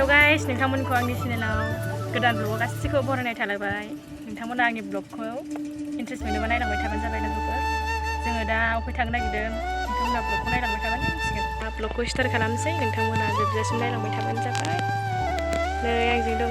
Guys नोंथांमोनखौ आंनि चेनेलाव गोदान blog गासिखौबो बरायनाय थालायबाय नोंथांमोना आंनि ब्लगखौ इन्ट्रेस्ट मोनोबा नायलांबाय थाबानो जाबाय लोगोफोर जोङो दा अफाय थांनो नागिरदों नोंथांमोना ब्लगखौ नायलांबाय थाबानो मिथिगोन ब्लगखौ स्टार्ट खालामनोसै नोंथांमोना जोबजासिम नायलांबाय थाबानो जाबाय नै आंजों दङ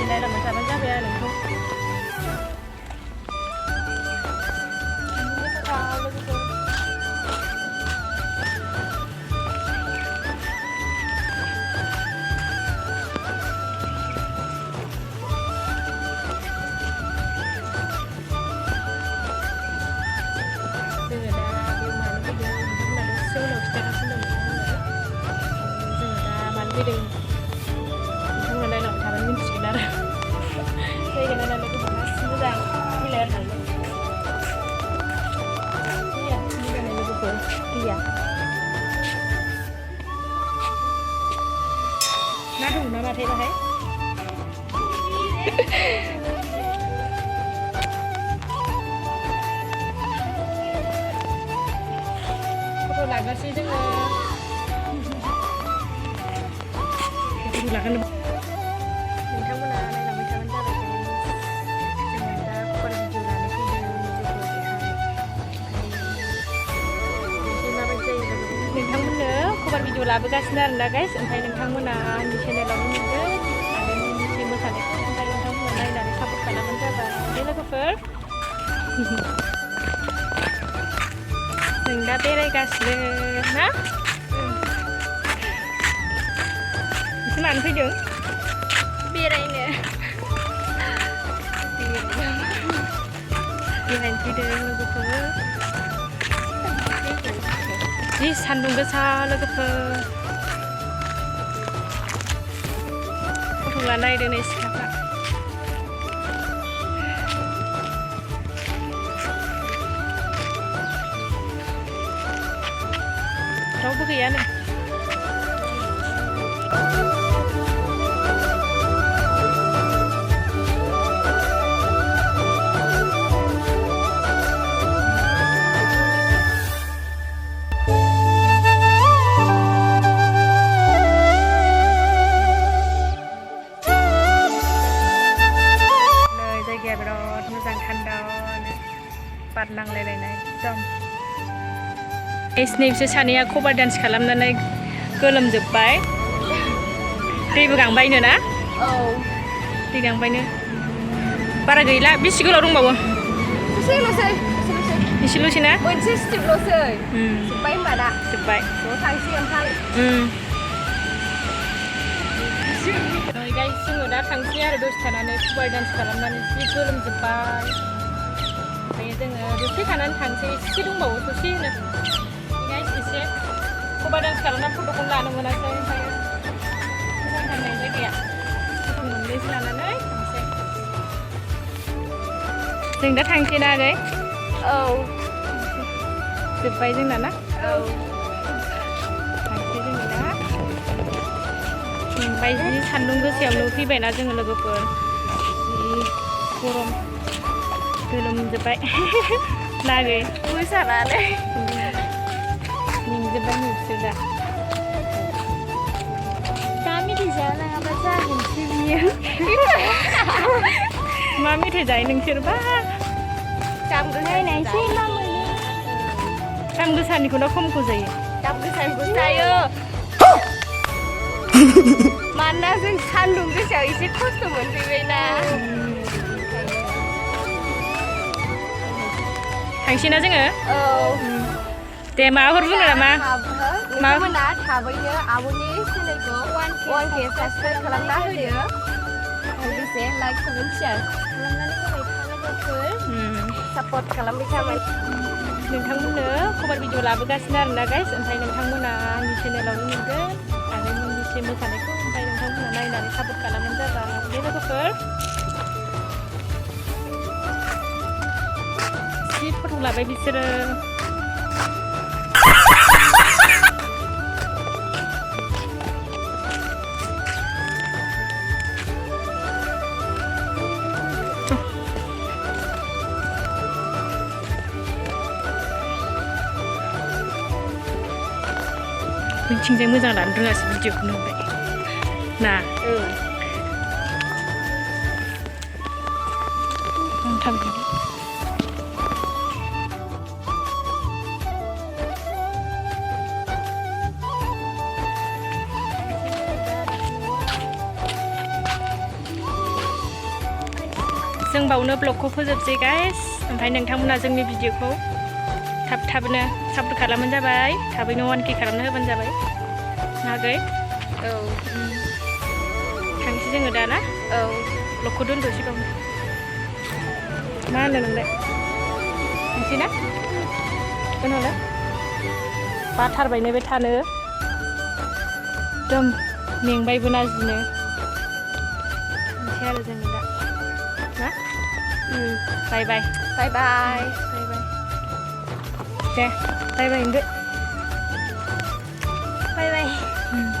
नायलांबाय थाबानो जाबाय आरो नोंखौ फैदों नोंथांमोना नायलांबाय थाबानो मिन्थिगोन आरो जायगा नायनानै गोबां गासिबो मोजां मिलाय आरो मोजां लोगोफोर गैया ना दं ना माथाय बाहाय फट' लागासै जोङो नोंथांमोना नायलांबाय थाबानो जाबाय जोङो दा कभार भिडिअ लानो फैदों माबायदि जायो नोंथांमोननो कभार भिडिअ लाबोगासिनो आरोना गाइस ओमफ्राय नोंथांमोना आंनि चेनेलावनो नुगोन आरो मोनसे मोसानायखौ ओमफ्राय नोंथंमोना नायनानै सापर्ट खालामबानो जाबाय दे लोगोफोर जों दा बेरायगासिनो ना मानो फैदों बेरायनो फैदों लोगोफोर जि सान्दुं गोसा लोगोफोर फट' लाना नायदों नै सिख्लाफ्रा रावबो गैयानो बिराद मोजां थान्दा बार नांलायलायनाय एकदम नैबेसोर सानैया कभार डान्स खालामनानै गोलोमजोब्बाय दैबो गांबायनो ना औ दै गांबायनो बारा गैला बेसे गोलाव दंबावो एसेल'सै ना मोनसे स्टेपल'सै जोब्बाय होनबा ना जोब्बाय थांसै ओमफ्राय गाइस जोङो दा थांसै आरो दसे थानानै कभार डान्स खालामनानै जि गोलोमजोब्बाय ओमफ्राय जोङो दसे थानानै थांसै एसे दंबावो ससेनो गाइस एसे कभार डान्स खालामनानै फट'खौनो लानो मोनासै ओमफ्राय मोजांथारनाय जायगाया फट' मोननैसो लानानै थांसै जों दा थांसै ना आगै औ जोब्बाय जोंना ना औ थांसै जोङो दा ओमफ्राय जि सान्दुं गोसायावनो फैबायना जोङो लोगोफोर जि गरम गोलोमजोब्बाय नागै मोसानानै मेंजोब्बाय नोंसोर दा मेथाइ जालाङाबा जागोनसो बियो मा मेथाइ जायो नोंसोरबा नायनायसै मा मोनो दाम गोसानिखौनो खमखौ जायो दाम गोसानिखौ जायो मानोना जों सान्दुं गोसायाव एसे खस्थ' मोनफैबायना थांसै ना जोङो औ दे माबाफोर बुंनो नामा माबाफोरना थाबैनो आब'नि चेनेलखौ 1K साबसक्राइब खालामना होयो लोगोसे लाइक कमेन्ट शेयार खालामनानै होबाय था लोगोफोर सापर्ट खालामबाय थाबाय नोंथांमोननो कभार भिडिअ लाबोगासिनो आरोना गाइस ओमफ्राय नोंथांमोना आंनि चेनेलावनो नुगोन आरो मोनसे मोसानायखौ ओमफ्राय नोंथांमोना नायनानै सापर्ट खालामबानो जाबाय दे लोगोफोर जि फट' लाबाय बिसोरो Cincin moजां लानो रोङासै भिडिअखौनो होबाय ना आं थांफिनो जों बावनो ब्लगखौ फोजोबसै गाइस ओमफ्राय नोंथांमोना जोंनि भिडिअखौ थाब-थाबनो सापर्ट खालामबानो जाबाय थाबैनो 1K खालामना होबानो जाबाय नागै थांसै जोङो दा ना ब्लगखौ दोनथ'सै बावनो मा होनो नोंलाय थांसै ना दोनहरलाय बाथारबायनो बे थानो एकदम मेंबायबो नाजिनो थांसै आरो जोङो दा ना बाय बाय बाय बाय deh, bye bye, Induk. Bye bye.